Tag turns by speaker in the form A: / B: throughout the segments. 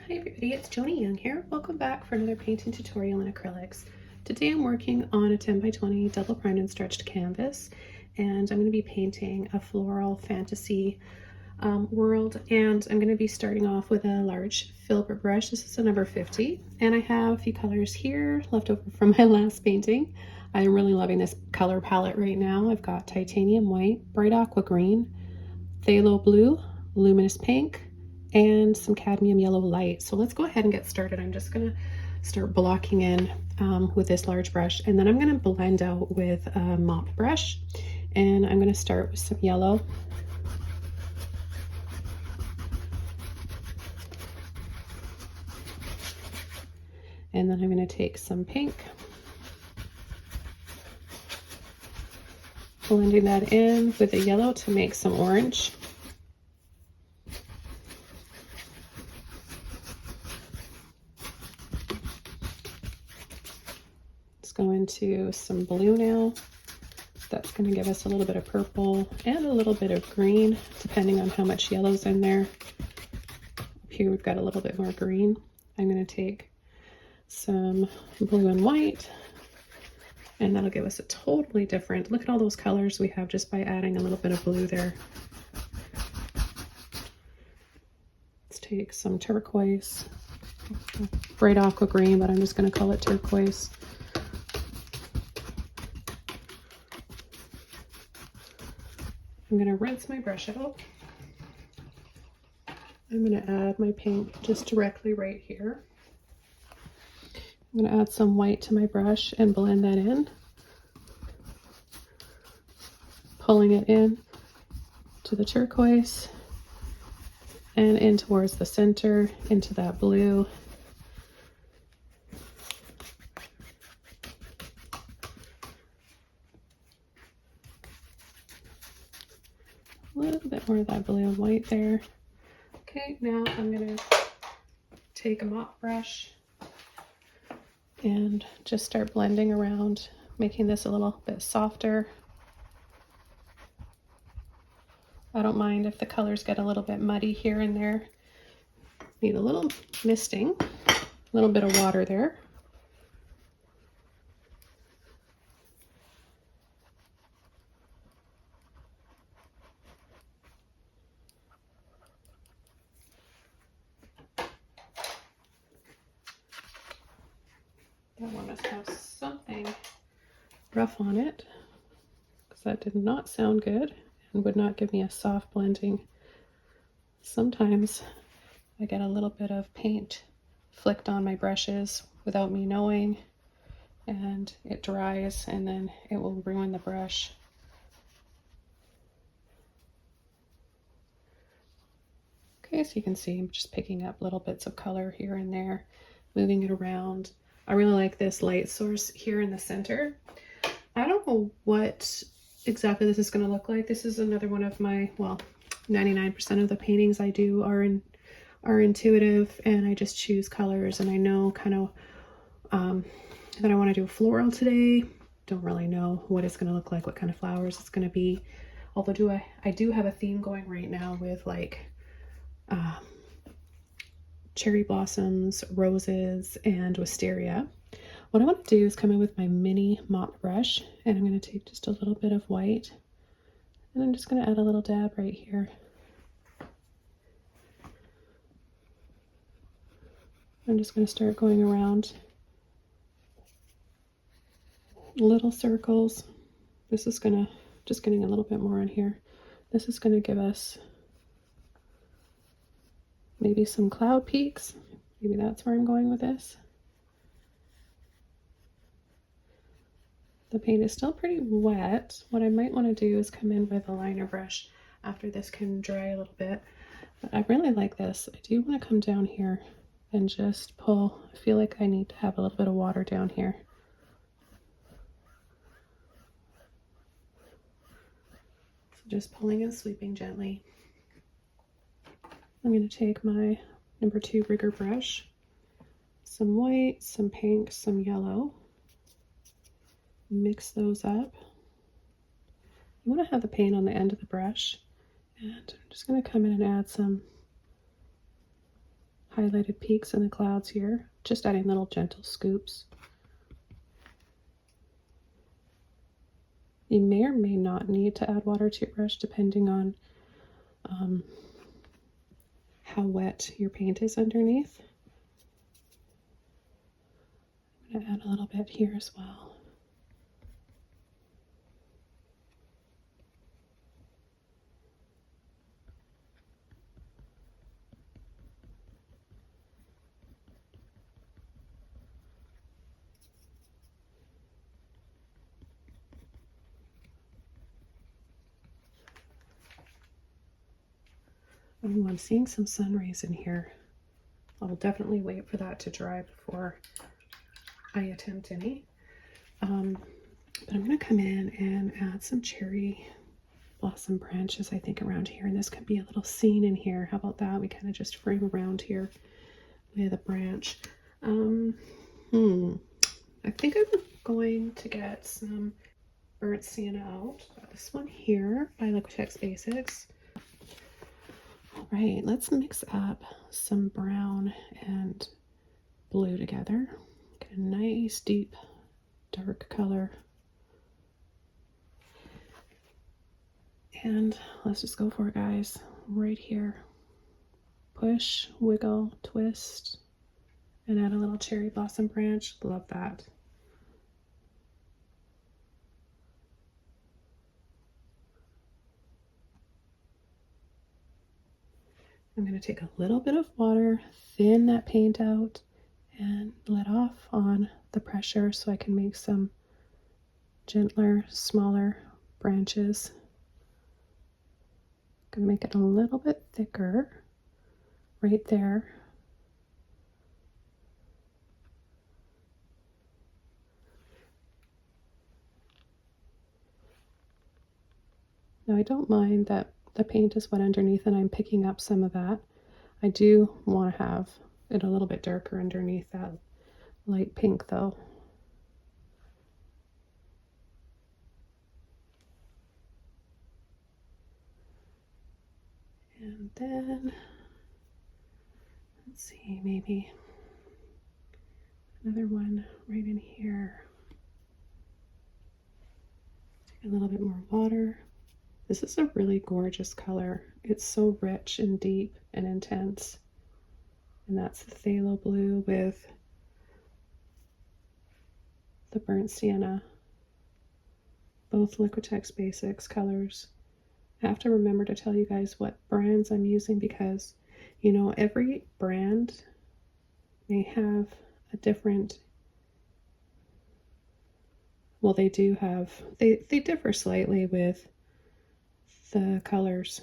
A: Hi everybody, it's Joni Young here. Welcome back for another painting tutorial in acrylics. Today I'm working on a 10 by 20 double primed and stretched canvas, and I'm going to be painting a floral fantasy world, and I'm going to be starting off with a large filbert brush. This is a number 50, and I have a few colors here left over from my last painting. I'm really loving this color palette right now. I've got titanium white, bright aqua green, phthalo blue, luminous pink, and some cadmium yellow light. So let's go ahead and get started. I'm just gonna start blocking in with this large brush, and then I'm gonna blend out with a mop brush, and I'm gonna start with some yellow. And then I'm gonna take some pink, blending that in with the yellow to make some orange. Go into some blue now. That's going to give us a little bit of purple and a little bit of green, depending on how much yellow's in there. Up here we've got a little bit more green. I'm going to take some blue and white, and that'll give us a totally different, look at all those colors we have just by adding a little bit of blue there. Let's take some turquoise, bright aqua green, but I'm just going to call it turquoise. I'm going to rinse my brush out. I'm going to add my pink just directly right here. I'm going to add some white to my brush and blend that in, pulling it in to the turquoise and in towards the center, into that blue. A little bit more of that blue and white there. Okay, now I'm going to take a mop brush and just start blending around, making this a little bit softer. I don't mind if the colors get a little bit muddy here and there. Need a little misting, a little bit of water there. That one must have something rough on it, because that did not sound good and would not give me a soft blending. Sometimes I get a little bit of paint flicked on my brushes without me knowing, and it dries and then it will ruin the brush. Okay, so you can see I'm just picking up little bits of color here and there, moving it around. I really like this light source here in the center. I don't know what exactly this is going to look like. This is another one of my, well, 99% of the paintings I do are intuitive, and I just choose colors, and I know kind of that I want to do a floral today. Don't really know what it's going to look like, what kind of flowers it's going to be. Although I do have a theme going right now with like cherry blossoms, roses, and wisteria. What I want to do is come in with my mini mop brush, and I'm going to take just a little bit of white, and I'm just going to add a little dab right here. I'm just going to start going around little circles. This is going to, just getting a little bit more in here. This is going to give us maybe some cloud peaks. Maybe that's where I'm going with this. The paint is still pretty wet. What I might want to do is come in with a liner brush after this can dry a little bit. But I really like this. I do want to come down here and just pull. I feel like I need to have a little bit of water down here. So just pulling and sweeping gently. I'm going to take my number 2 rigger brush, some white, some pink, some yellow, mix those up. You want to have the paint on the end of the brush, and I'm just going to come in and add some highlighted peaks in the clouds here, just adding little gentle scoops. You may or may not need to add water to your brush depending on how wet your paint is underneath. I'm going to add a little bit here as well. Oh, I'm seeing some sun rays in here. I'll definitely wait for that to dry before I attempt any. But I'm going to come in and add some cherry blossom branches, I think, around here. And this could be a little scene in here. How about that? We kind of just frame around here with a branch. I think I'm going to get some burnt sienna out. Got this one here by Liquitex Basics. All right, let's mix up some brown and blue together. Get a nice deep dark color. And let's just go for it, guys. Right here. Push, wiggle, twist, and add a little cherry blossom branch. Love that. I'm going to take a little bit of water, thin that paint out, and let off on the pressure so I can make some gentler, smaller branches. I'm going to make it a little bit thicker right there. Now I don't mind that the paint is wet underneath and I'm picking up some of that. I do want to have it a little bit darker underneath that light pink though. And then, let's see, maybe another one right in here. Take a little bit more water. This is a really gorgeous color. It's so rich and deep and intense. And that's the phthalo blue with the burnt sienna. Both Liquitex Basics colors. I have to remember to tell you guys what brands I'm using because, you know, every brand may have a different, well, they do have, they differ slightly with the colors.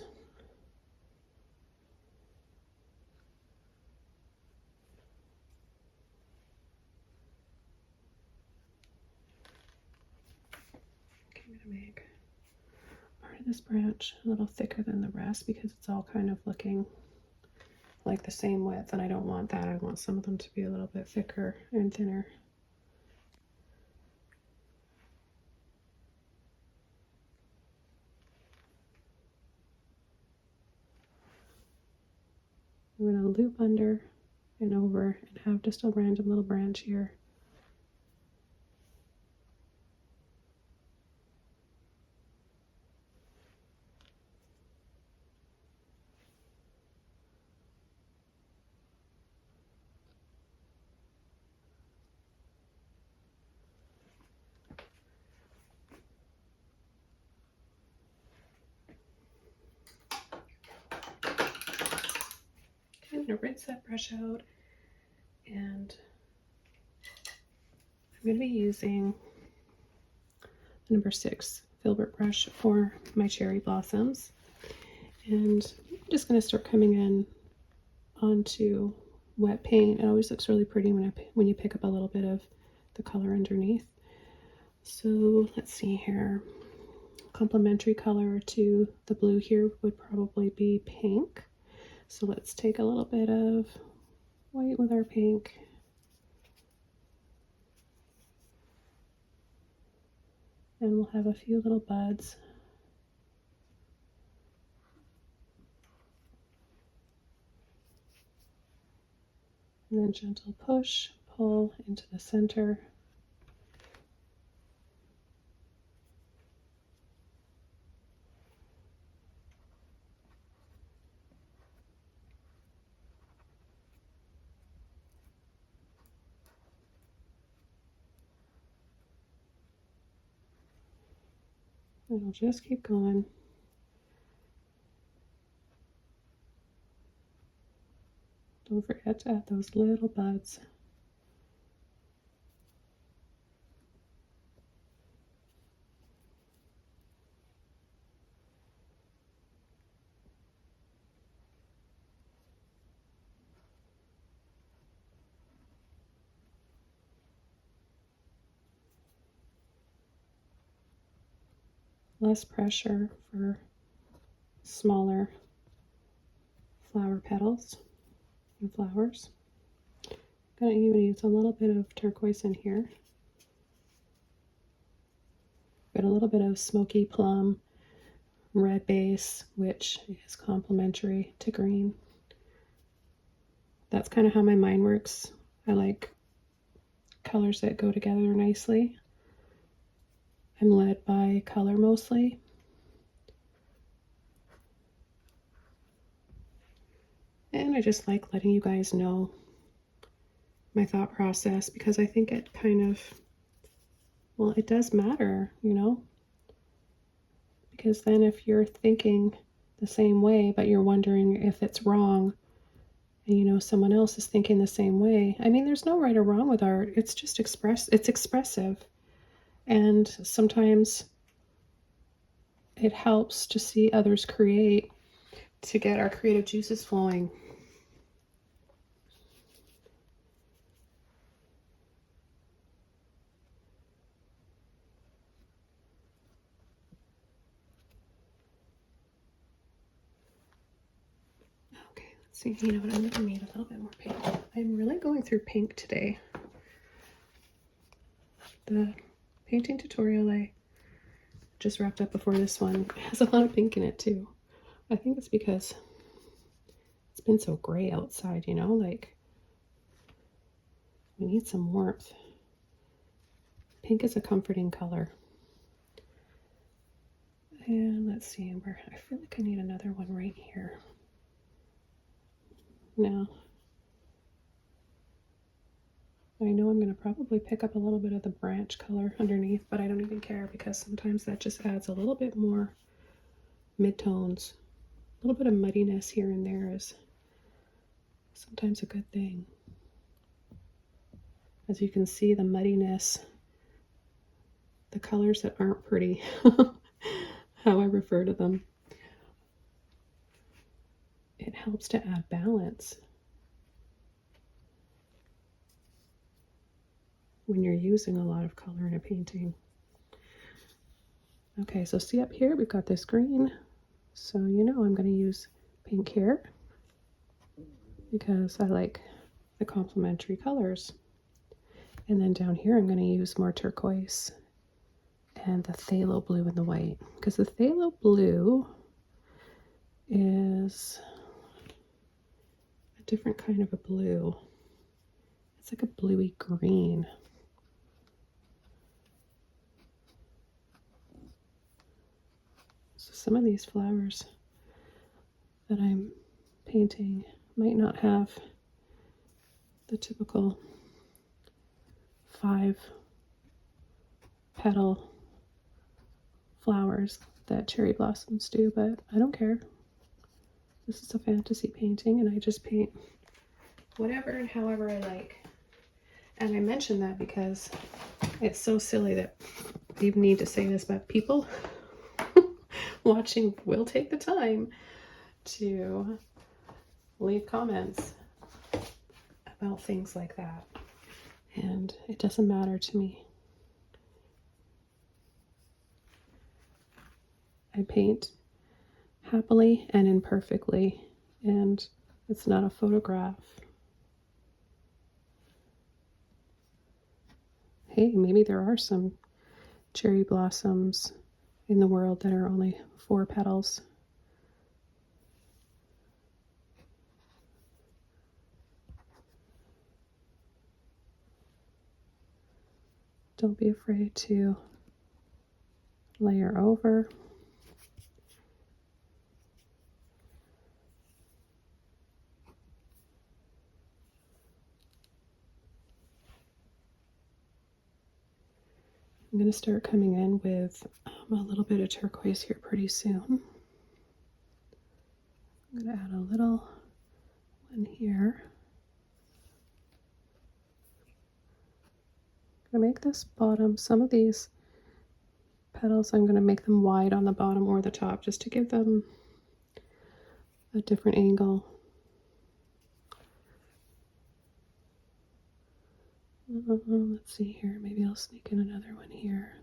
A: Okay, I'm gonna make part of this branch a little thicker than the rest because it's all kind of looking like the same width, and I don't want that. I want some of them to be a little bit thicker and thinner. I'm going to loop under and over and have just a random little branch here. I'm going to rinse that brush out, and I'm going to be using the number 6 filbert brush for my cherry blossoms. And I'm just going to start coming in onto wet paint. It always looks really pretty when you pick up a little bit of the color underneath. So let's see here. Complementary color to the blue here would probably be pink. So let's take a little bit of white with our pink. And we'll have a few little buds. And then gentle push, pull into the center. And I'll just keep going. Don't forget to add those little buds. Less pressure for smaller flower petals and flowers. I'm going to even use a little bit of turquoise in here. Got a little bit of smoky plum red base, which is complementary to green. That's kind of how my mind works. I like colors that go together nicely. I'm led by color mostly. And I just like letting you guys know my thought process, because I think it kind of, well, it does matter, you know? Because then if you're thinking the same way, but you're wondering if it's wrong, and you know someone else is thinking the same way. I mean, there's no right or wrong with art. It's just it's expressive. And sometimes it helps to see others create to get our creative juices flowing. Okay, let's see. You know what? I'm gonna need a little bit more pink. I'm really going through pink today. The painting tutorial I just wrapped up before this one has a lot of pink in it too. I think it's because it's been so gray outside, you know, like we need some warmth. Pink is a comforting color. And let's see, Amber, I feel like I need another one right here. Now, I know I'm going to probably pick up a little bit of the branch color underneath, but I don't even care, because sometimes that just adds a little bit more midtones. A little bit of muddiness here and there is sometimes a good thing. As you can see, the muddiness, the colors that aren't pretty, how I refer to them, it helps to add balance when you're using a lot of color in a painting. Okay, so see up here, we've got this green. So you know I'm going to use pink here because I like the complementary colors. And then down here I'm going to use more turquoise and the phthalo blue and the white, because the phthalo blue is a different kind of a blue. It's like a bluey green. So some of these flowers that I'm painting might not have the typical 5 petal flowers that cherry blossoms do, but I don't care. This is a fantasy painting and I just paint whatever and however I like. And I mention that because it's so silly that I even need to say this, but people watching will take the time to leave comments about things like that. And it doesn't matter to me. I paint happily and imperfectly, and it's not a photograph. Hey, maybe there are some cherry blossoms in the world that are only 4 petals. Don't be afraid to layer over. I'm going to start coming in with a little bit of turquoise here pretty soon. I'm going to add a little one here. I'm going to make this bottom, some of these petals, I'm going to make them wide on the bottom or the top just to give them a different angle. Let's see here, maybe I'll sneak in another one here.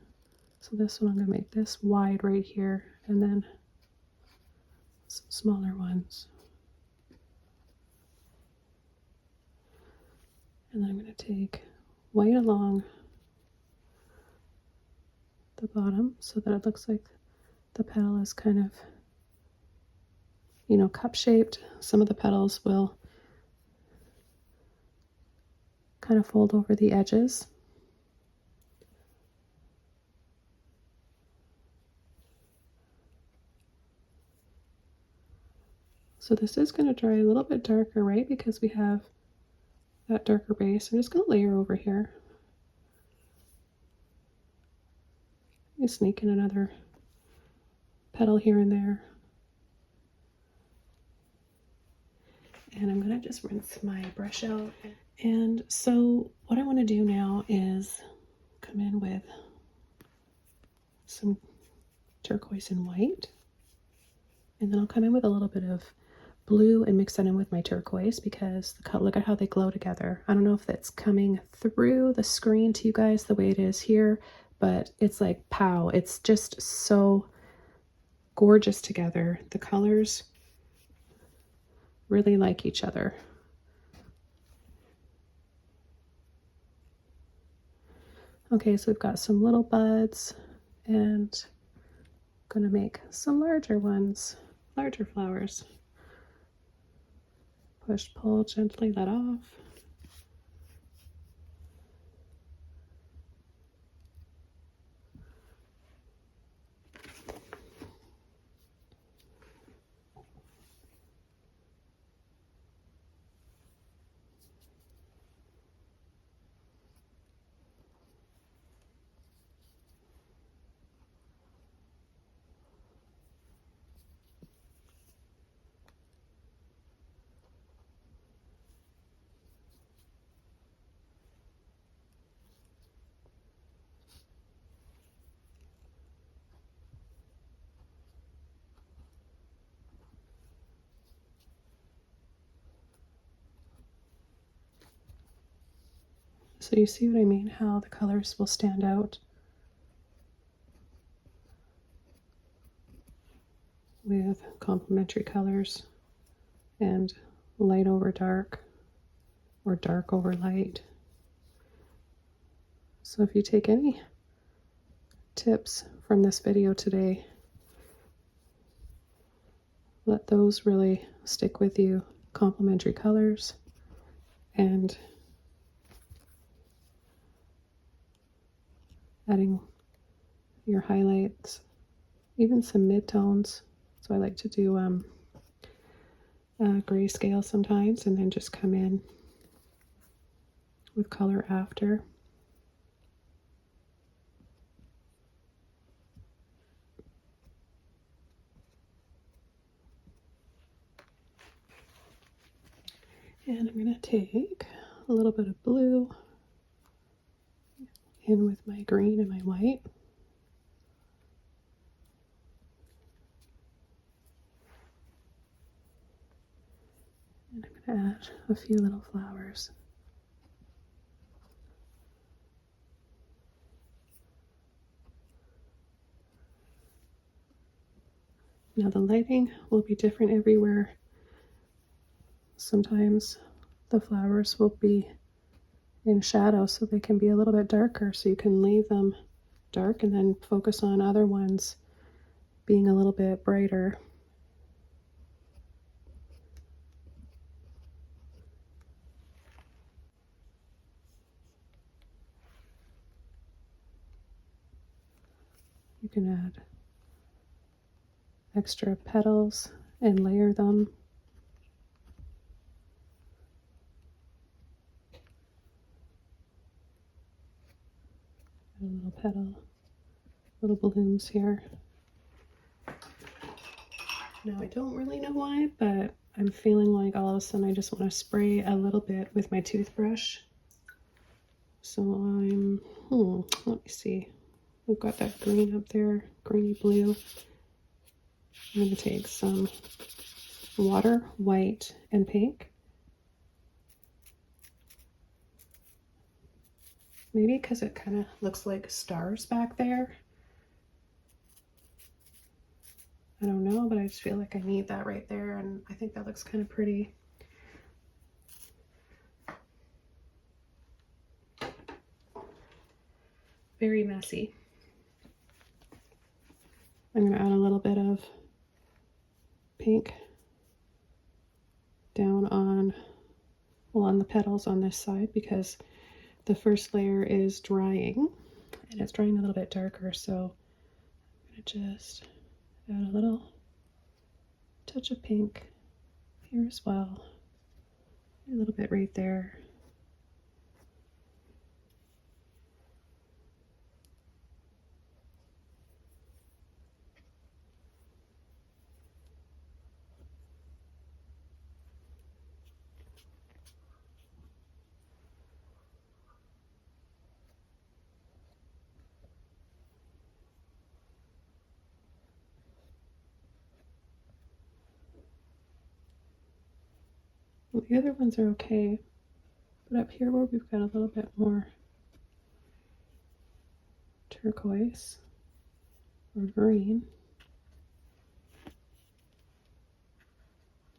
A: So this one I'm going to make this wide right here, and then some smaller ones. And then I'm going to take white along the bottom so that it looks like the petal is kind of, you know, cup shaped. Some of the petals will kind of fold over the edges. So this is going to dry a little bit darker, right? Because we have that darker base. I'm just going to layer over here. Let me sneak in another petal here and there. And I'm going to just rinse my brush out. And so what I want to do now is come in with some turquoise and white. And then I'll come in with a little bit of blue and mix that in with my turquoise because look at how they glow together. I don't know if that's coming through the screen to you guys the way it is here, but it's like pow. It's just so gorgeous together. The colors really like each other. Okay, so we've got some little buds, and I'm going to make some larger ones, larger flowers. Push, pull, gently let off. So you see what I mean, how the colors will stand out with complementary colors and light over dark or dark over light. So if you take any tips from this video today, let those really stick with you. Complementary colors and adding your highlights, even some mid-tones. So I like to do grayscale sometimes and then just come in with color after. And I'm going to take a little bit of blue in with my green and my white. And I'm going to add a few little flowers. Now the lighting will be different everywhere. Sometimes the flowers will be in shadow, so they can be a little bit darker, so you can leave them dark and then focus on other ones being a little bit brighter. can add extra petals and layer them. A little petal, little blooms here. Now I don't really know why, but I'm feeling like all of a sudden I just want to spray a little bit with my toothbrush. So I'm, let me see. We've got that green up there, greeny blue. I'm going to take some water, white, and pink. Maybe because it kind of looks like stars back there. I don't know, but I just feel like I need that right there, and I think that looks kind of pretty. Very messy. I'm going to add a little bit of pink down on, well, on the petals on this side, because the first layer is drying, and it's drying a little bit darker, so I'm going to just add a little touch of pink here as well. A little bit right there. Well, the other ones are okay, but up here where we've got a little bit more turquoise or green, I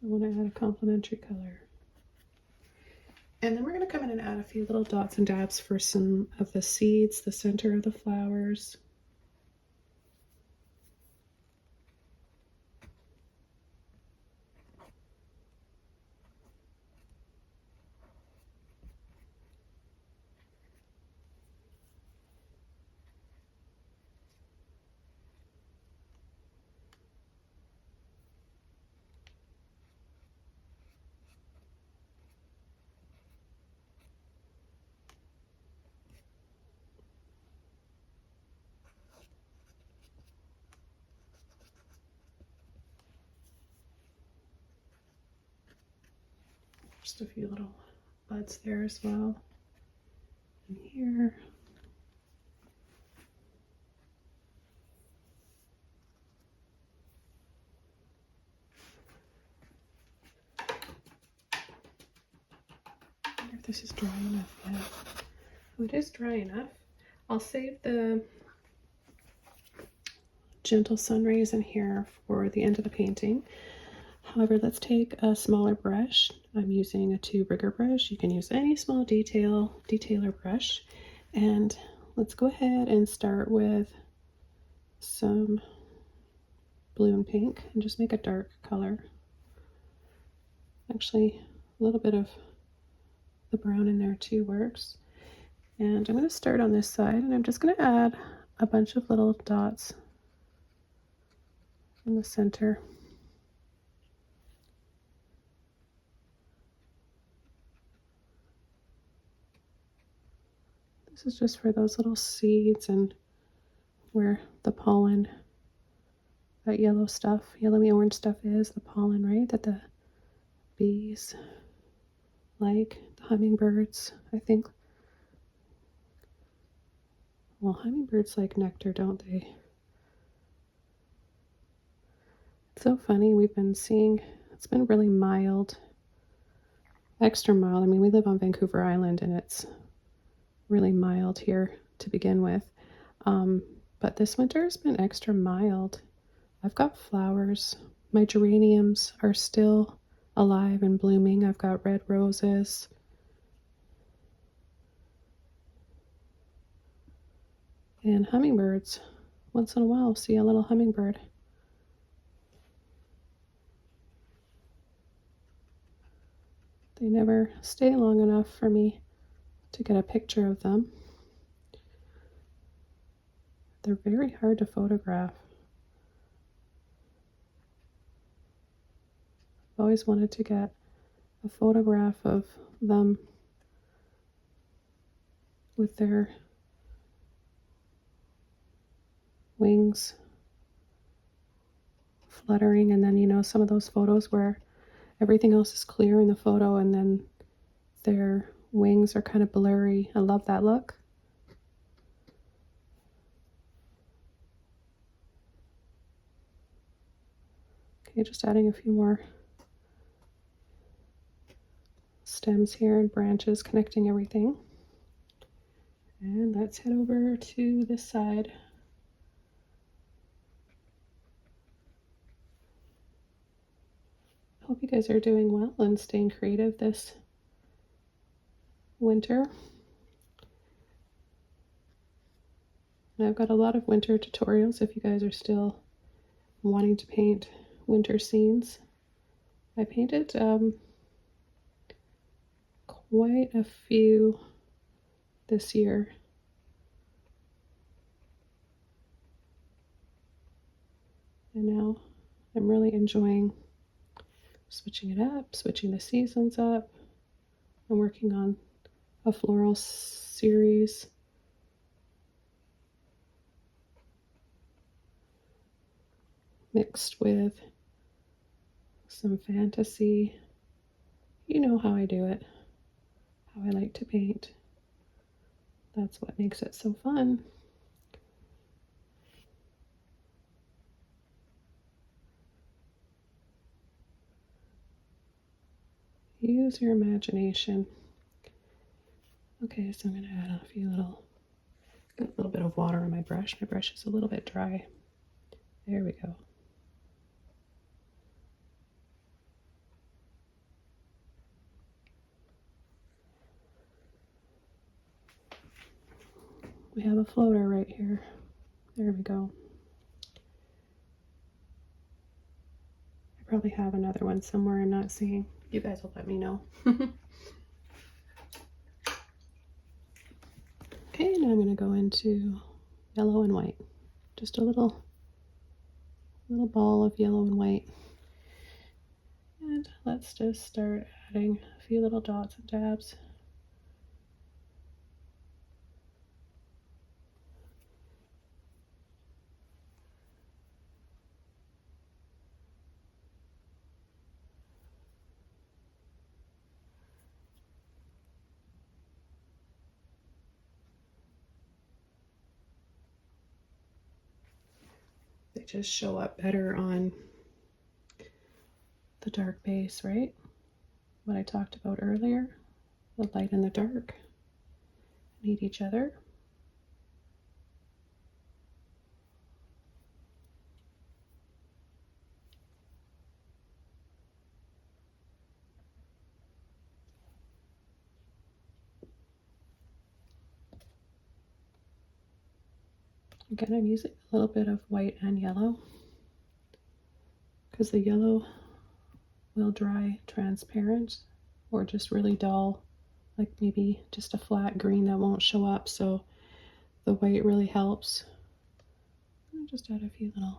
A: want to add a complementary color. And then we're going to come in and add a few little dots and dabs for some of the seeds, the center of the flowers. Just a few little buds there as well. And here. I wonder if this is dry enough yet. Oh, it is dry enough. I'll save the gentle sun rays in here for the end of the painting. However, let's take a smaller brush. I'm using a 2 rigger brush. You can use any small detailer brush. And let's go ahead and start with some blue and pink and just make a dark color. Actually, a little bit of the brown in there too works. And I'm going to start on this side, and I'm just going to add a bunch of little dots in the center. This is just for those little seeds and where the pollen, that yellow stuff, yellowy orange stuff is, the pollen, right? That the bees like, the hummingbirds, I think. Well, hummingbirds like nectar, don't they? It's so funny, we've been seeing, it's been really mild, extra mild. I mean, we live on Vancouver Island and it's really mild here to begin with. But this winter has been extra mild. I've got flowers. My geraniums are still alive and blooming. I've got red roses. And hummingbirds. Once in a while, I'll see a little hummingbird. They never stay long enough for me to get a picture of them. They're very hard to photograph. I've always wanted to get a photograph of them with their wings fluttering, and then, you know, some of those photos where everything else is clear in the photo and then their wings are kind of blurry. I love that look. Okay, just adding a few more stems here and branches connecting everything. And let's head over to this side. Hope you guys are doing well and staying creative this winter. And I've got a lot of winter tutorials if you guys are still wanting to paint winter scenes. I painted quite a few this year. And now I'm really enjoying switching it up, switching the seasons up. I'm working on a floral series. Mixed with some fantasy. You know how I do it, how I like to paint. That's what makes it so fun. Use your imagination. Okay, so I'm going to add a little bit of water on my brush. My brush is a little bit dry. There we go. We have a floater right here. There we go. I probably have another one somewhere I'm not seeing. You guys will let me know. Okay, now I'm going to go into yellow and white. Just a little ball of yellow and white. And let's just start adding a few little dots and dabs. They just show up better on the dark base, right? What I talked about earlier, the light and the dark need each other. Again, I'm using a little bit of white and yellow because the yellow will dry transparent or just really dull, like maybe just a flat green that won't show up, so the white really helps. I'll just add a few little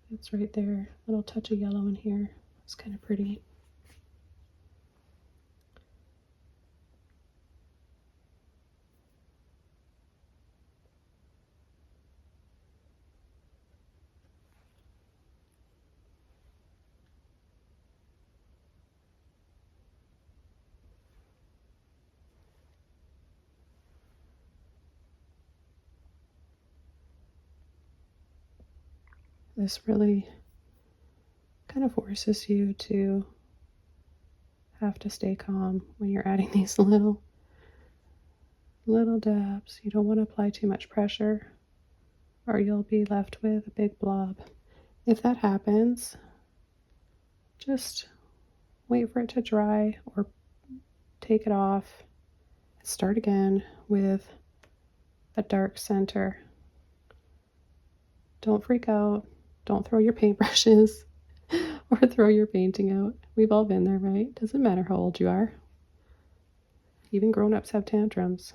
A: bits right there, a little touch of yellow in here. It's kind of pretty. This really kind of forces you to have to stay calm when you're adding these little dabs. You don't want to apply too much pressure or you'll be left with a big blob. If that happens, just wait for it to dry or take it off and start again with a dark center. Don't freak out. Don't throw your paintbrushes or throw your painting out. We've all been there, right? Doesn't matter how old you are. Even grown-ups have tantrums.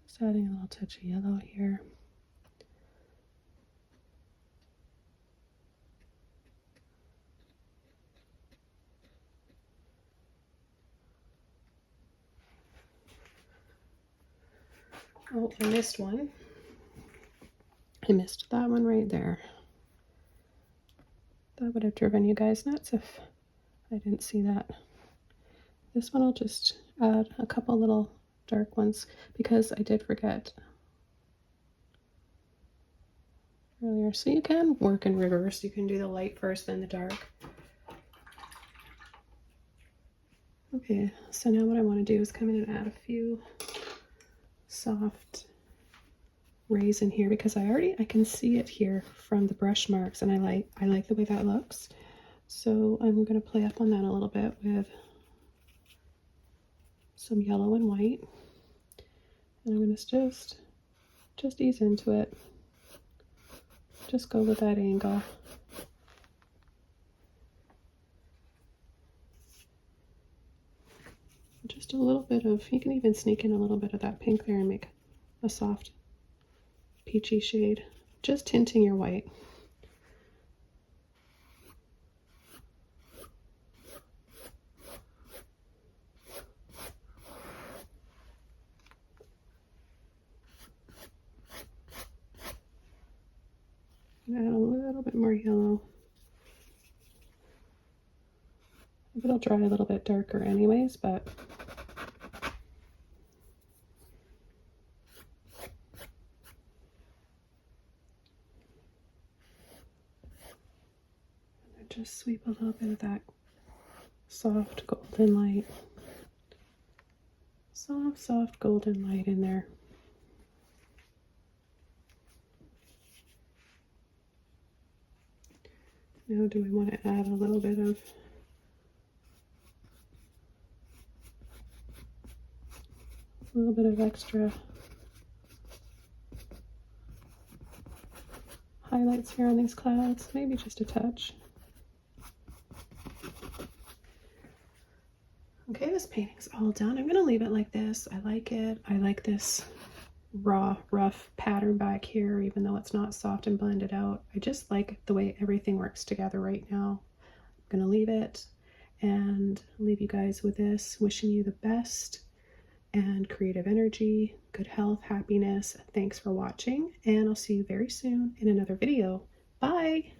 A: Just adding a little touch of yellow here. Oh, I missed one. I missed that one right there. That would have driven you guys nuts if I didn't see that. This one I'll just add a couple little dark ones because I did forget earlier. So you can work in reverse. You can do the light first, then the dark. Okay, so now what I want to do is come in and add a few soft rays in here because I can see it here from the brush marks, and I like the way that looks. So I'm going to play up on that a little bit with some yellow and white, and I'm going to just ease into it. Just go with that angle. Just a little bit of, you can even sneak in a little bit of that pink there and make a soft peachy shade. Just tinting your white. Add a little bit more yellow. It'll dry a little bit darker anyways, but just sweep a little bit of that soft golden light. Soft golden light in there. Now do we want to add a little bit of extra highlights here on these clouds, maybe just a touch. Okay, this painting's all done. I'm gonna leave it like this. I like it. I like this raw, rough pattern back here, even though it's not soft and blended out. I just like the way everything works together right now. I'm gonna leave it and leave you guys with this, wishing you the best and creative energy, good health, happiness. Thanks for watching, and I'll see you very soon in another video. Bye!